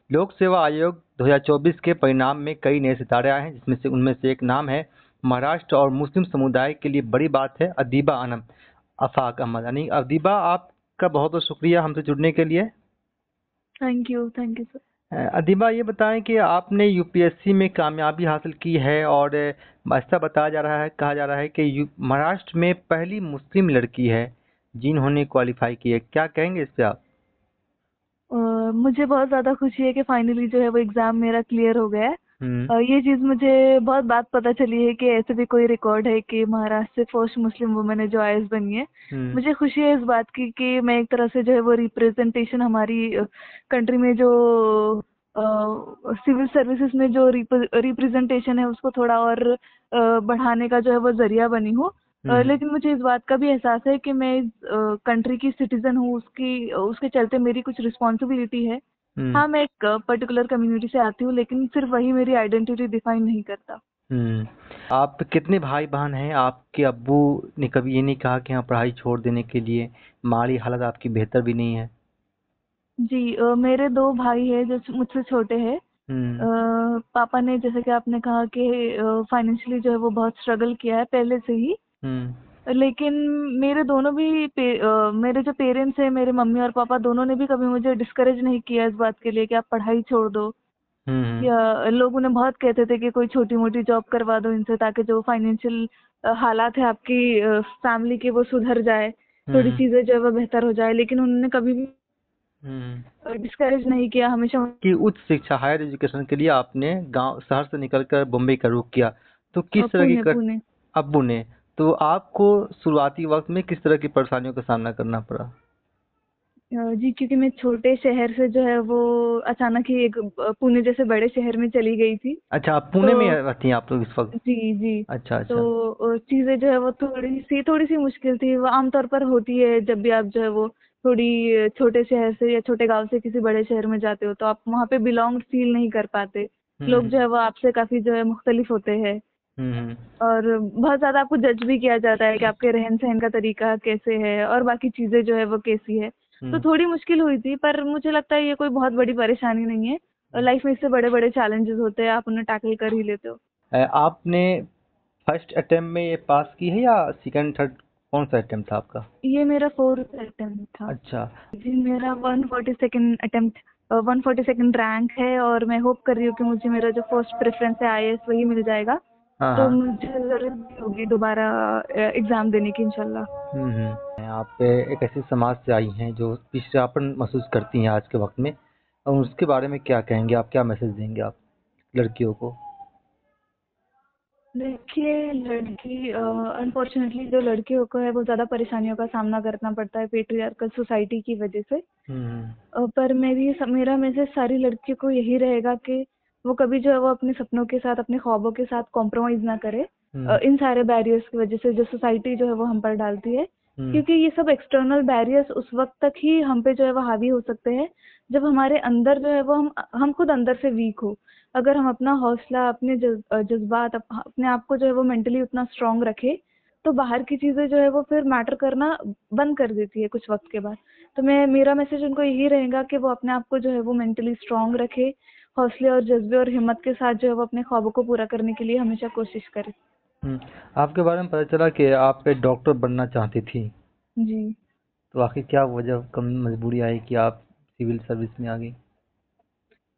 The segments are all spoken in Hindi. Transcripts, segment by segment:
लोक सेवा आयोग 2024 के परिणाम में कई नए सितारे आए हैं, जिसमें से उनमें से एक नाम है महाराष्ट्र और मुस्लिम समुदाय के लिए बड़ी बात है अदीबा अनम आफाक अहमद। यानी अदीबा, आपका बहुत बहुत शुक्रिया हमसे जुड़ने के लिए। Thank you sir. अदीबा, ये बताएं कि आपने यूपीएससी में कामयाबी हासिल की है और ऐसा बताया जा रहा है, कहा जा रहा है कि महाराष्ट्र में पहली मुस्लिम लड़की है जिन्होंने क्वालिफाई की है। क्या कहेंगे इस पे आप? मुझे बहुत ज़्यादा खुशी है कि फाइनली जो है वो एग्ज़ाम मेरा क्लियर हो गया है। हम्म। ये चीज़ मुझे बहुत बात पता चली है कि ऐसे भी कोई रिकॉर्ड है कि महाराष्ट्र से फर्स्ट मुस्लिम वुमेन है जो आईएएस बनी है। हम्म। मुझे खुशी है इस बात की कि मैं एक तरह से जो है वो रिप्रेजेंटेशन हमारी कंट्री में जो सिविल सर्विसेज में जो रिप्रेजेंटेशन है उसको थोड़ा और बढ़ाने का जो है वो जरिया बनी हूँ। हम्म। लेकिन मुझे इस बात का भी एहसास है कि मैं इस कंट्री की सिटीजन हूँ, उसकी उसके चलते मेरी कुछ रिस्पॉन्सिबिलिटी है। हम्म। हाँ, मैं एक पर्टिकुलर कम्युनिटी से आती हूँ, लेकिन सिर्फ वही मेरी आइडेंटिटी डिफाइन नहीं करता। हम्म। आप कितने भाई बहन हैं? आपके अब्बू ने कभी ये नहीं कहा कि हाँ पढ़ाई छोड़ देने के लिए? माली हालत आपकी बेहतर भी नहीं है। जी, मेरे 2 भाई हैं जो मुझसे छोटे हैं। हम्म। पापा ने, जैसे कि आपने कहा कि फाइनेंशियली जो है वो बहुत स्ट्रगल किया है पहले से ही। हम्म। लेकिन मेरे दोनों भी मेरे जो पेरेंट्स हैं, मेरे मम्मी और पापा दोनों ने भी कभी मुझे डिस्करेज नहीं किया इस बात के लिए कि आप पढ़ाई छोड़ दो। हम्म। या लोग उन्हें बहुत कहते थे कि कोई छोटी-मोटी जॉब करवा दो इनसे, ताकि जो फाइनेंशियल हालात है आपकी फैमिली के वो सुधर जाए, थोड़ी हम्म। चीज़ें जो है वो बेहतर हो जाए। लेकिन उन्होंने कभी भी हम्म। डिस्करेज नहीं किया, हमेशा। कि उच्च शिक्षा, हायर एजुकेशन के लिए आपने गांव शहर से निकलकर बम्बई का रुख किया, तो किस तरह की पुणे पुणे। अब्बू ने, तो आपको शुरुआती वक्त में किस तरह की परेशानियों का सामना करना पड़ा? जी, क्योंकि मैं छोटे शहर से जो है वो अचानक ही एक पुणे जैसे बड़े शहर में चली गई थी। अच्छा, आप पुणे में तो रहती हैं आप लोग इस वक्त? जी, जी। अच्छा, तो अच्छा। चीज़ें जो है वो थोड़ी-सी मुश्किल थी। वो आमतौर पर होती है जब भी आप जो है वो थोड़ी छोटे शहर से या छोटे गाँव से किसी बड़े शहर में जाते हो, तो आप वहाँ पे बिलॉन्ग फ़ील नहीं कर पाते। लोग जो हम्म। है वो आपसे काफ़ी जो है मुख्तलिफ होते हैं, हम्म। और बहुत ज़्यादा आपको जज भी किया जाता है कि आपके रहन-सहन का तरीका कैसे है और बाकी चीज़ें जो है वो कैसी है। तो हम्म। थोड़ी मुश्किल हुई थी, पर मुझे लगता है ये कोई बहुत बड़ी परेशानी नहीं है। हम्म। लाइफ़ में इससे बड़े-बड़े चैलेंजेस होते हैं, आप उन्हें टैकल कर ही लेते हो। आपने फर्स्ट अटेम्प्ट में ये पास की है या सेकंड थर्ड, कौन सा अटेम्प्ट था आपका? ये मेरा 4th अटेम्प्ट था। अच्छा। जी, मेरा 142nd अटेम्प्ट 142nd रैंक है, और मैं होप कर रही हूँ कि मुझे मेरा जो फर्स्ट प्रेफ़रेंस है आईएएस वही मिल जाएगा। हाँ, तो हाँ। मुझे ज़रूरत नहीं होगी दोबारा एग्ज़ाम देने की इंशाल्लाह। आप एक ऐसे समाज से आई हैं जो पिछड़ापन महसूस करती हैं आज के वक्त में, और उसके बारे में क्या कहेंगे आप? क्या मैसेज देंगे आप लड़कियों को? देखिए, लड़की अनफॉर्चुनेटली जो लड़कियों को है वो ज़्यादा परेशानियों का सामना करना पड़ता है पेट्रियार्कल सोसाइटी की वजह से। हम्म। पर मेरा मैसेज सारी लड़कियों को यही रहेगा कि वो कभी जो है वो अपने सपनों के साथ, अपने ख्वाबों के साथ कॉम्प्रोमाइज़ ना करे हम्म। इन सारे बैरियर्स की वजह से जो सोसाइटी जो है वो हम पर डालती है। हम्म। क्योंकि ये सब एक्सटर्नल बैरियर्स उस वक़्त तक ही हम पे जो है वो हावी हो सकते हैं, जब हमारे अंदर जो है वो हम खुद अंदर से वीक हो। अगर हम अपना हौसला, अपने जज़्बात, अपने आप को जो है वो मेंटली उतना स्ट्रॉन्ग रखें, तो बाहर की चीज़ें जो है वो फिर मैटर करना बंद कर देती है कुछ वक़्त के बाद। तो मेरा मैसेज उनको यही रहेगा कि वो अपने आप को जो है वो मेंटली स्ट्रॉन्ग रखे, हौसले और जज्बे और हिम्मत के साथ जो है वो अपने ख्वाबों को पूरा करने के लिए हमेशा कोशिश करे। हम्म। आपके बारे में पता चला कि आप एक डॉक्टर बनना चाहती थी, जी। तो आखिर क्या वजह, कम मजबूरी आई कि आप सिविल सर्विस में आ गई?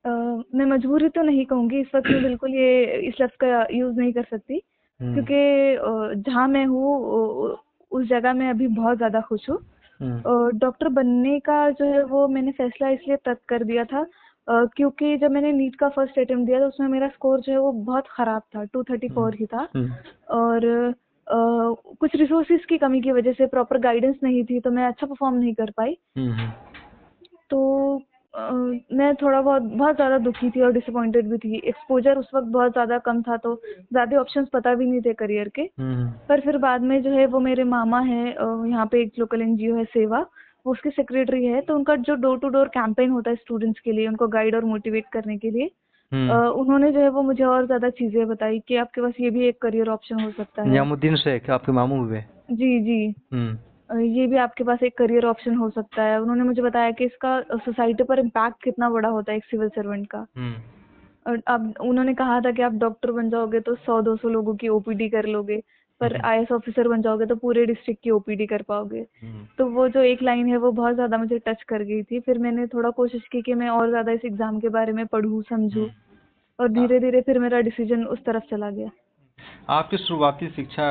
मैं मजबूरी तो नहीं कहूँगी, इस वक्त मैं बिल्कुल ये इस लफ्ज़ का यूज़ नहीं कर सकती, हम्म। क्योंकि जहाँ मैं हूँ उस जगह मैं अभी बहुत ज़्यादा खुश हूँ। हम्म। डॉक्टर बनने का जो है वो मैंने फैसला इसलिए तब कर दिया था, क्योंकि जब मैंने नीट का फर्स्ट अटेम्प्ट दिया था उसमें मेरा स्कोर जो है वो बहुत ख़राब था, हम्म। 234 ही था। हम्म। और कुछ रिसोर्सेज की कमी की वजह से, प्रॉपर गाइडेंस नहीं थी, तो मैं अच्छा परफॉर्म नहीं कर पाई। हम्म। तो मैं थोड़ा बहुत ज़्यादा दुखी थी और डिसअपॉइंटेड भी थी। एक्सपोज़र उस वक़्त बहुत ज़्यादा कम था, तो ज़्यादा ऑप्शंस पता भी नहीं थे करियर के। हम्म। पर फिर बाद में जो है वो मेरे मामा हैं, यहाँ पे एक लोकल एनजीओ है सेवा, वो उसके सेक्रेटरी है, तो उनका जो डोर टू डोर कैंपेन होता है स्टूडेंट्स के लिए, उनको गाइड और मोटिवेट करने के लिए, हम्म। उन्होंने जो है वो मुझे और ज़्यादा चीज़ें बताई कि आपके पास ये भी एक करियर ऑप्शन हो सकता है। नियामुद्दीन शेख आपके मामू हुए? जी, जी। हम्म। ये भी आपके पास एक करियर ऑप्शन हो सकता है। उन्होंने मुझे बताया कि इसका सोसाइटी पर इम्पैक्ट कितना बड़ा होता है एक सिविल सर्वेंट का। और अब उन्होंने कहा था कि आप डॉक्टर बन जाओगे तो 100-200 लोगों की ओपीडी कर लोगे, पर आईएएस ऑफिसर बन जाओगे तो पूरे डिस्ट्रिक्ट की ओपीडी कर पाओगे। तो वो जो एक लाइन है वो बहुत ज़्यादा मुझे टच कर गई थी। फिर मैंने थोड़ा कोशिश की कि मैं और ज़्यादा इस एग्ज़ाम के बारे में पढ़ूँ, समझूँ, और धीरे-धीरे फिर मेरा डिसीजन उस तरफ चला गया। आपकी शुरुआती शिक्षा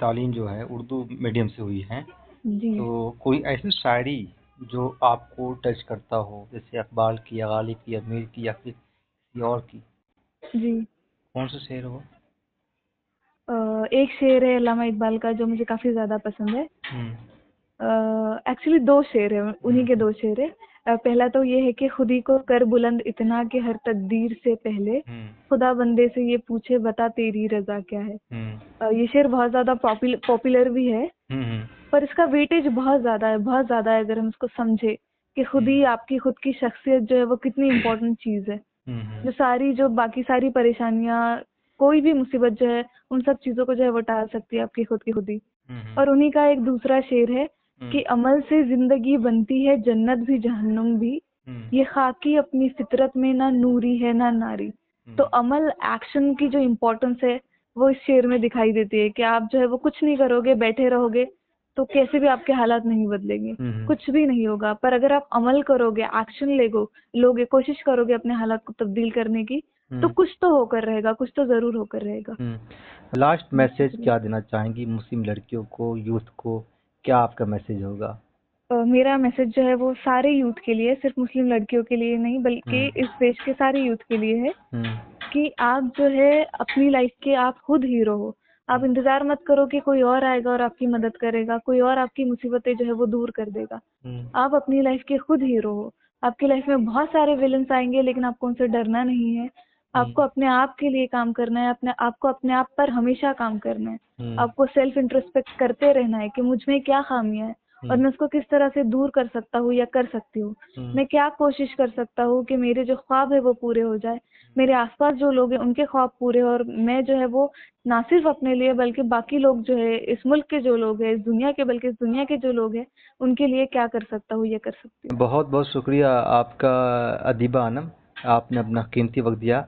तालीम जो है उर्दू मीडियम से हुई है, जी। तो कोई ऐसी शायरी जो आपको टच करता हो, जैसे इकबाल की या गालिब की या मीर की या फिर किसी और की? जी। कौन सा शेर हो? एक शेर है अल्लामा इकबाल का जो मुझे काफ़ी ज़्यादा पसंद है। हम्म, एक्चुअली 2 शेर है, उन्हीं के 2 शेर है। पहला तो ये है कि खुदी को कर बुलंद इतना कि हर तकदीर से पहले खुदा बंदे से ये पूछे बता तेरी रजा क्या है। ये शेर बहुत ज़्यादा पॉपुलर भी है, पर इसका वेटेज बहुत ज़्यादा है, बहुत ज़्यादा है अगर हम इसको समझे कि खुद ही आपकी खुद की शख्सियत जो है वो कितनी इम्पोर्टेंट चीज़ है। जो बाकी सारी परेशानियाँ, कोई भी मुसीबत जो है, उन सब चीज़ों को जो है वो टाल सकती है आपकी खुद की खुद ही। और उन्हीं का एक दूसरा शेर है कि अमल से जिंदगी बनती है जन्नत भी जहन्नुम भी, ये खाकी अपनी फितरत में ना नूरी है ना नारी। तो अमल, एक्शन की जो इम्पोर्टेंस है वो इस शेर में दिखाई देती है कि आप जो है वो कुछ नहीं करोगे, बैठे रहोगे तो कैसे भी आपके हालात नहीं बदलेंगे, कुछ भी नहीं होगा। पर अगर आप अमल करोगे, एक्शन लोगे, कोशिश करोगे अपने हालात को तब्दील करने की, तो कुछ तो होकर रहेगा, कुछ तो जरूर होकर रहेगा। लास्ट मैसेज क्या देना चाहेंगी मुस्लिम लड़कियों को, यूथ को? क्या आपका मैसेज होगा? मेरा मैसेज जो है वो सारे यूथ के लिए, सिर्फ मुस्लिम लड़कियों के लिए नहीं बल्कि इस देश के सारे यूथ के लिए है कि आप जो है अपनी लाइफ के आप खुद हीरो हो। आप इंतजार मत करो कि कोई और आएगा और आपकी मदद करेगा, कोई और आपकी मुसीबतें जो है वो दूर कर देगा। आप अपनी लाइफ के खुद हीरो हो। आपकी लाइफ में बहुत सारे विलन्स आएंगे लेकिन आपको उनसे डरना नहीं है। आपको अपने आप के लिए काम करना है, आपको अपने आप पर हमेशा काम करना है। आपको सेल्फ इंट्रोस्पेक्ट करते रहना है कि मुझ में क्या खामियां है और मैं उसको किस तरह से दूर कर सकता हूँ या कर सकती हूँ। मैं क्या कोशिश कर सकता हूँ कि मेरे जो ख्वाब है वो पूरे हो जाए, मेरे आसपास जो लोग हैं उनके ख्वाब पूरे हो, और मैं जो है वो ना सिर्फ अपने लिए बल्कि बाकी लोग जो है, इस मुल्क के जो लोग हैं, इस दुनिया के बल्कि इस दुनिया के जो लोग हैं, उनके लिए क्या कर सकता हूँ, ये कर सकती हूँ। बहुत बहुत शुक्रिया आपका अदीबा अनम, आपने अपना कीमती वक्त दिया।